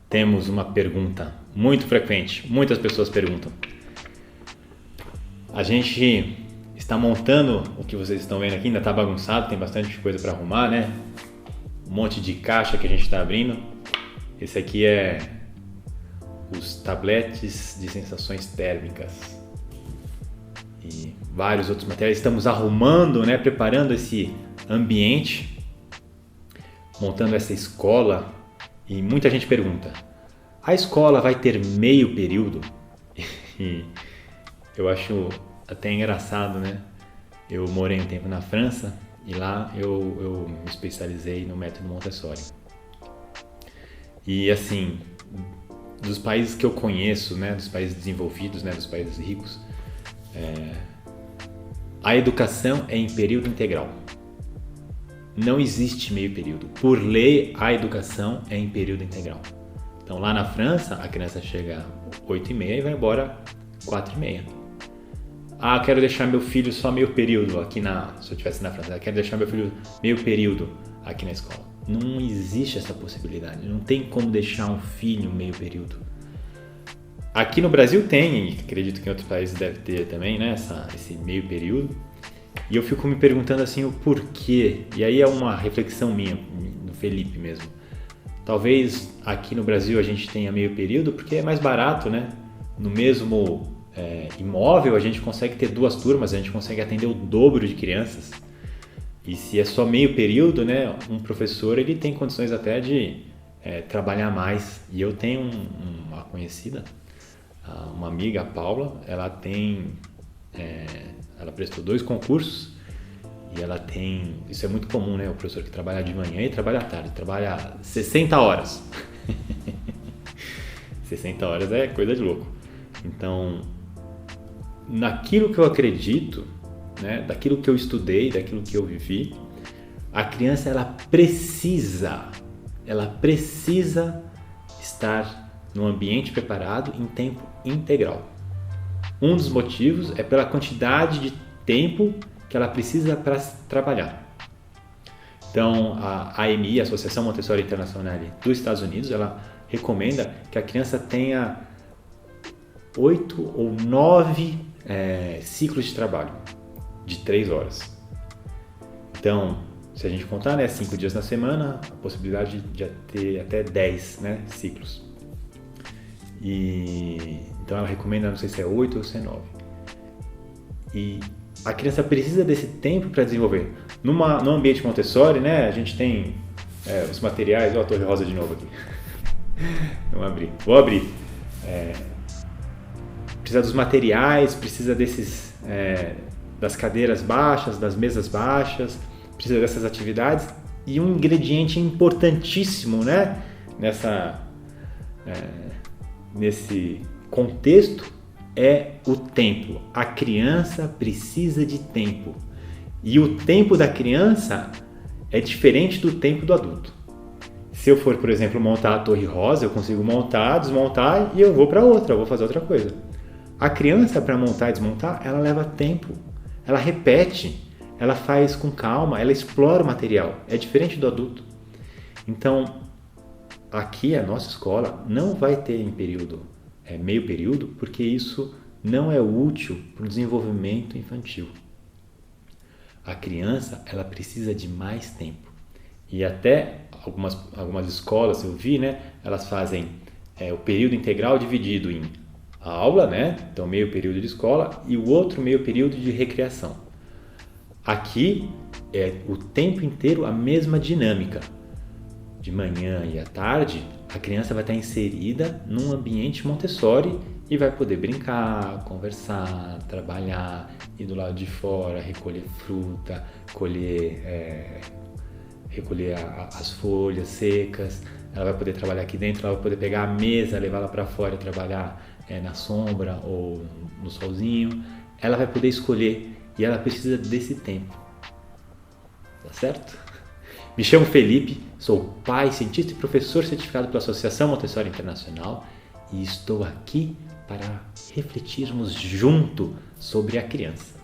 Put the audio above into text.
Temos uma pergunta muito frequente, muitas pessoas perguntam. A gente está montando o que vocês estão vendo aqui, ainda está bagunçado, tem bastante coisa para arrumar, né? Um monte de caixa que a gente está abrindo. Esse aqui é os tabletes de sensações térmicas e vários outros materiais. Estamos arrumando, né? Preparando esse ambiente, montando essa escola. E muita gente pergunta: a escola vai ter meio período? E eu acho até engraçado, né? Eu morei um tempo na França e lá eu me especializei no método Montessori. E assim, dos países que eu conheço, né, dos países desenvolvidos, né, dos países ricos, a educação é em período integral. Não existe meio período. Por lei, a educação é em período integral. Então lá na França, a criança chega às 8h30 e vai embora às 4h30. Ah, quero deixar meu filho só meio período aqui se eu estivesse na França, quero deixar meu filho meio período aqui na escola. Não existe essa possibilidade, não tem como deixar um filho meio período. Aqui no Brasil tem, e acredito que em outros países deve ter também, né, esse meio período. E eu fico me perguntando assim o porquê, e aí é uma reflexão minha, do Felipe mesmo. Talvez aqui no Brasil a gente tenha meio período porque é mais barato, né? No mesmo imóvel a gente consegue ter 2 turmas, a gente consegue atender o dobro de crianças. E se é só meio período, né, um professor ele tem condições até de trabalhar mais. E eu tenho uma conhecida, uma amiga, a Paula, ela prestou 2 concursos e ela tem, isso é muito comum, né, o professor que trabalha de manhã e trabalha à tarde, trabalha 60 horas. 60 horas é coisa de louco. Então, naquilo que eu acredito, né, daquilo que eu estudei, daquilo que eu vivi, a criança ela precisa estar num ambiente preparado em tempo integral. Um dos motivos é pela quantidade de tempo que ela precisa para trabalhar. Então, a AMI, a Associação Montessori Internacional dos Estados Unidos, ela recomenda que a criança tenha 8 ou 9 ciclos de trabalho de 3 horas. Então, se a gente contar, né, 5 dias na semana, a possibilidade de ter até 10, né, ciclos. Então ela recomenda, não sei se é 8 ou se é 9. E a criança precisa desse tempo para desenvolver. No ambiente Montessori, né, a gente tem os materiais, a torre rosa de novo aqui. Vou abrir. Precisa dos materiais, precisa das cadeiras baixas, das mesas baixas, precisa dessas atividades. E um ingrediente importantíssimo, né, nesse contexto é o tempo. A criança precisa de tempo. E o tempo da criança é diferente do tempo do adulto. Se eu for, por exemplo, montar a torre rosa, eu consigo montar, desmontar e eu vou para outra, eu vou fazer outra coisa. A criança, para montar e desmontar, ela leva tempo. Ela repete, ela faz com calma, ela explora o material. É diferente do adulto. Então, aqui a nossa escola não vai ter em meio período, porque isso não é útil para o desenvolvimento infantil. A criança ela precisa de mais tempo. E até algumas escolas eu vi, né, elas fazem o período integral dividido em a aula, né, então meio período de escola e o outro meio período de recreação. Aqui é o tempo inteiro a mesma dinâmica. De manhã e à tarde, a criança vai estar inserida num ambiente Montessori e vai poder brincar, conversar, trabalhar, ir do lado de fora, recolher fruta, recolher as folhas secas. Ela vai poder trabalhar aqui dentro, ela vai poder pegar a mesa, levá-la para fora e trabalhar na sombra ou no solzinho. Ela vai poder escolher e ela precisa desse tempo. Tá certo? Me chamo Felipe, sou pai, cientista e professor certificado pela Associação Montessori Internacional e estou aqui para refletirmos junto sobre a criança.